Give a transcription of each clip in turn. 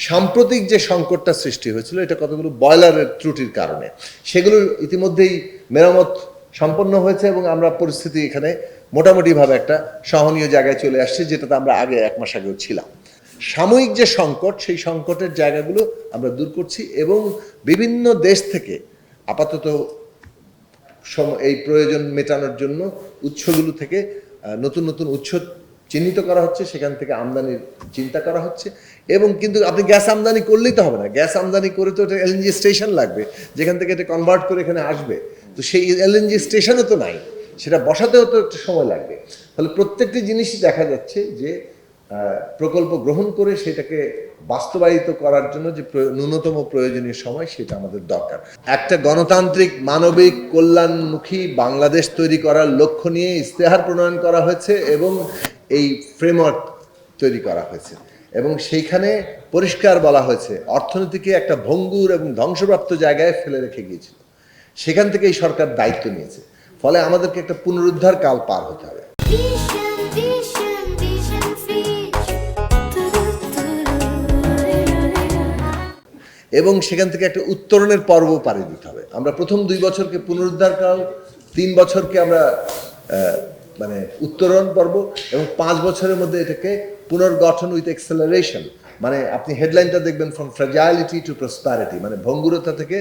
সাম্প্রতিক যে সংকটটা সৃষ্টি হয়েছিল এটা কতগুলো বয়লারের ত্রুটির কারণে, সেগুলো ইতিমধ্যেই মেরামত সম্পন্ন হয়েছে এবং আমরা পরিস্থিতি এখানে মোটামুটিভাবে একটা সহনীয় জায়গায় চলে আসছে, যেটাতে আমরা আগে 1 মাস আগেও ছিলাম। সাময়িক যে সংকট, সেই সংকটের জায়গাগুলো আমরা দূর করছি এবং বিভিন্ন দেশ থেকে আপাতত এই প্রয়োজন মেটানোর জন্য উৎসগুলো থেকে নতুন নতুন উৎস চিহ্নিত করা হচ্ছে, সেখান থেকে আমদানির চিন্তা করা হচ্ছে। এবং কিন্তু আপনি গ্যাস আমদানি করলেই তো হবে না, গ্যাস আমদানি করে তো এটা এলএনজি স্টেশন লাগবে, যেখান থেকে এটা কনভার্ট করে এখানে আসবে। তো সেই এলএনজি স্টেশনও তো নাই, সেটা বসাতেও তো একটু সময় লাগবে। তাহলে প্রত্যেকটি জিনিসই দেখা যাচ্ছে যে প্রকল্প গ্রহণ করে সেটাকে বাস্তবায়িত করার জন্য যে ন্যূনতম প্রয়োজনীয় সময়, সেটা আমাদের দরকার। একটা গণতান্ত্রিক মানবিক কল্যাণমুখী বাংলাদেশ তৈরি করার লক্ষ্য নিয়ে ইশতেহার প্রণয়ন করা হয়েছে এবং এই ফ্রেমওয়ার্ক তৈরি করা হয়েছে এবং সেইখানে পরিষ্কার বলা হয়েছে অর্থনীতিকে একটা ভঙ্গুর এবং ধ্বংসপ্রাপ্ত জায়গায় ফেলে রেখে গিয়েছিল, সেখান থেকে এই সরকার দায়িত্ব নিয়েছে। ফলে আমাদেরকে একটা পুনরুদ্ধার কাল পার হতে হবে এবং সেখান থেকে একটা উত্তরণের পর্ব পাড়ি দিতে হবে। আমরা প্রথম 2 বছরকে পুনরুদ্ধার কাল, 3 বছরকে আমরা মানে উত্তরণ পর্ব এবং 5 বছরের মধ্যে এটাকে পুনর্গঠন উইথ এক্সেলারেশন। মানে আপনি হেডলাইনটা দেখবেন, ফ্রম ফ্র্যাজাইলিটি টু প্রসপারিটি, মানে ভঙ্গুরতা থেকে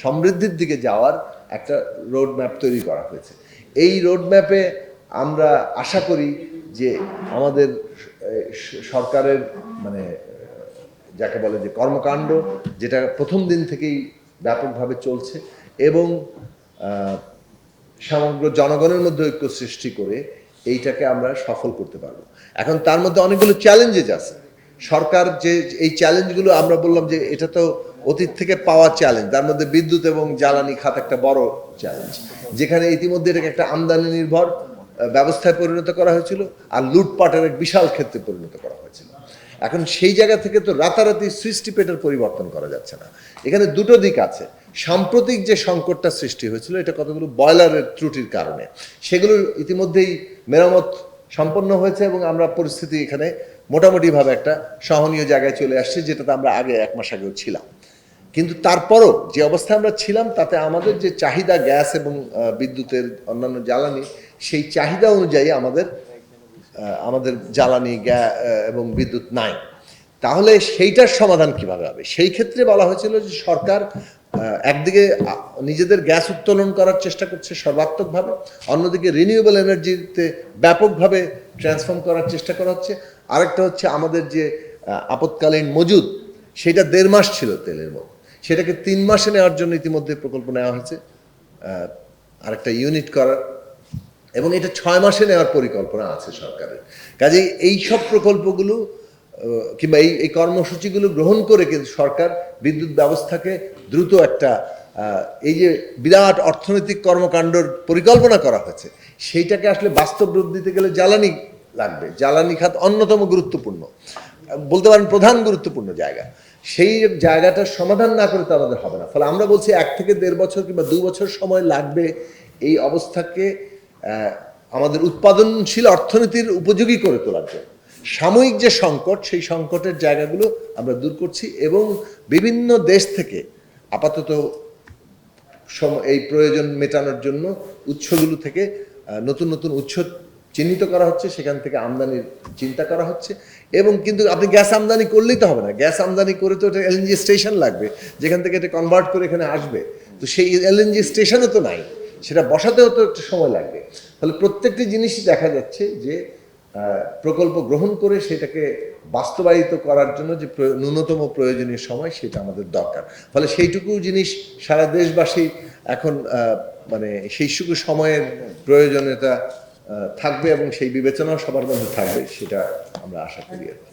সমৃদ্ধির দিকে যাওয়ার একটা রোড ম্যাপ তৈরি করা হয়েছে। এই রোড ম্যাপে আমরা আশা করি যে আমাদের সরকারের মানে যাকে বলে যে কর্মকাণ্ড, যেটা প্রথম দিন থেকেই ব্যাপকভাবে চলছে এবং সমগ্র জনগণের মধ্যে ঐক্য সৃষ্টি করে এইটাকে আমরা সফল করতে পারবো। এখন তার মধ্যে অনেকগুলো চ্যালেঞ্জেস আছে। সরকার যে এই চ্যালেঞ্জগুলো আমরা বললাম যে এটা তো অতীত থেকে পাওয়া চ্যালেঞ্জ, তার মধ্যে বিদ্যুৎ এবং জ্বালানি খাত একটা বড় চ্যালেঞ্জ, যেখানে ইতিমধ্যে এটাকে একটা আমদানি নির্ভর ব্যবস্থায় পরিণত করা হয়েছিল আর লুটপাটের এক বিশাল ক্ষেত্রে পরিণত করা হয়েছিল। এখন সেই জায়গা থেকে তো রাতারাতি সৃষ্টিপেটের পরিবর্তন করা যাচ্ছে না। এখানে দুটো দিক আছে। সাম্প্রতিক যে সংকটটা সৃষ্টি হয়েছিল এটা কতগুলো বয়লারের ত্রুটির কারণে, সেগুলো ইতিমধ্যেই মেরামত সম্পন্ন হয়েছে এবং আমরা পরিস্থিতি এখানে মোটামুটিভাবে একটা সহনীয় জায়গায় চলে আসছে, যেটাতে আমরা আগে 1 মাস আগেও ছিলাম। কিন্তু তারপরও যে অবস্থায় আমরা ছিলাম তাতে আমাদের যে চাহিদা গ্যাস এবং বিদ্যুতের অন্যান্য জ্বালানি, সেই চাহিদা অনুযায়ী আমাদের জ্বালানি এবং বিদ্যুৎ নাই। তাহলে সেইটার সমাধান কিভাবে হবে? সেই ক্ষেত্রে বলা হয়েছিল যে সরকার একদিকে নিজেদের গ্যাস উত্তোলন করার চেষ্টা করছে সর্বাত্মকভাবে, অন্যদিকে রিনিউয়েবল এনার্জিতে ব্যাপকভাবে ট্রান্সফর্ম করার চেষ্টা করা হচ্ছে। আরেকটা হচ্ছে আমাদের যে আপৎকালীন মজুদ, সেটা 1.5 মাস ছিল তেলের মধ্যে, সেটাকে 3 মাসে নেওয়ার জন্য ইতিমধ্যে প্রকল্প নেওয়া হয়েছে আরেকটা ইউনিট করার, এবং এটা 6 মাসে নেওয়ার পরিকল্পনা আছে সরকারের। কাজেই এই সব প্রকল্পগুলো কিংবা এই কর্মসূচিগুলো গ্রহণ করে কিন্তু সরকার বিদ্যুৎ ব্যবস্থাকে দ্রুত একটা এই যে বিরাট অর্থনৈতিক কর্মকাণ্ডর পরিকল্পনা করা হয়েছে, সেইটাকে আসলে বাস্তব রূপ দিতে গেলে জ্বালানি লাগবে। জ্বালানি খাত অন্যতম গুরুত্বপূর্ণ, বলতে পারেন প্রধান গুরুত্বপূর্ণ জায়গা। সেই জায়গাটার সমাধান না করে তো আমাদের হবে না। ফলে আমরা বলছি 1 থেকে 1.5 বছর কিংবা 2 বছর সময় লাগবে এই অবস্থাকে আমাদের উৎপাদনশীল অর্থনীতির উপযোগী করে তোলার জন্য। সাময়িক যে সংকট, সেই সংকটের জায়গাগুলো আমরা দূর করছি এবং বিভিন্ন দেশ থেকে আপাতত এই প্রয়োজন মেটানোর জন্য উৎসগুলো থেকে নতুন নতুন উৎস চিহ্নিত করা হচ্ছে, সেখান থেকে আমদানির চিন্তা করা হচ্ছে। এবং কিন্তু আপনি গ্যাস আমদানি করলেই তো হবে না, গ্যাস আমদানি করে তো এটা এলএনজি স্টেশন লাগবে, যেখান থেকে এটা কনভার্ট করে এখানে আসবে। তো সেই এলএনজি স্টেশনও তো নাই, সেটা বসাতেও তো একটু সময় লাগবে। তাহলে প্রত্যেকটি জিনিসই দেখা যাচ্ছে যে প্রকল্প গ্রহণ করে সেটাকে বাস্তবায়িত করার জন্য যে ন্যূনতম প্রয়োজনীয় সময়, সেটা আমাদের দরকার। ফলে সেইটুকু জিনিস সারা দেশবাসী এখন মানে সেইটুকু সময়ের প্রয়োজনীয়তা থাকবে এবং সেই বিবেচনাও সবার মধ্যে থাকবে, সেটা আমরা আশা করি।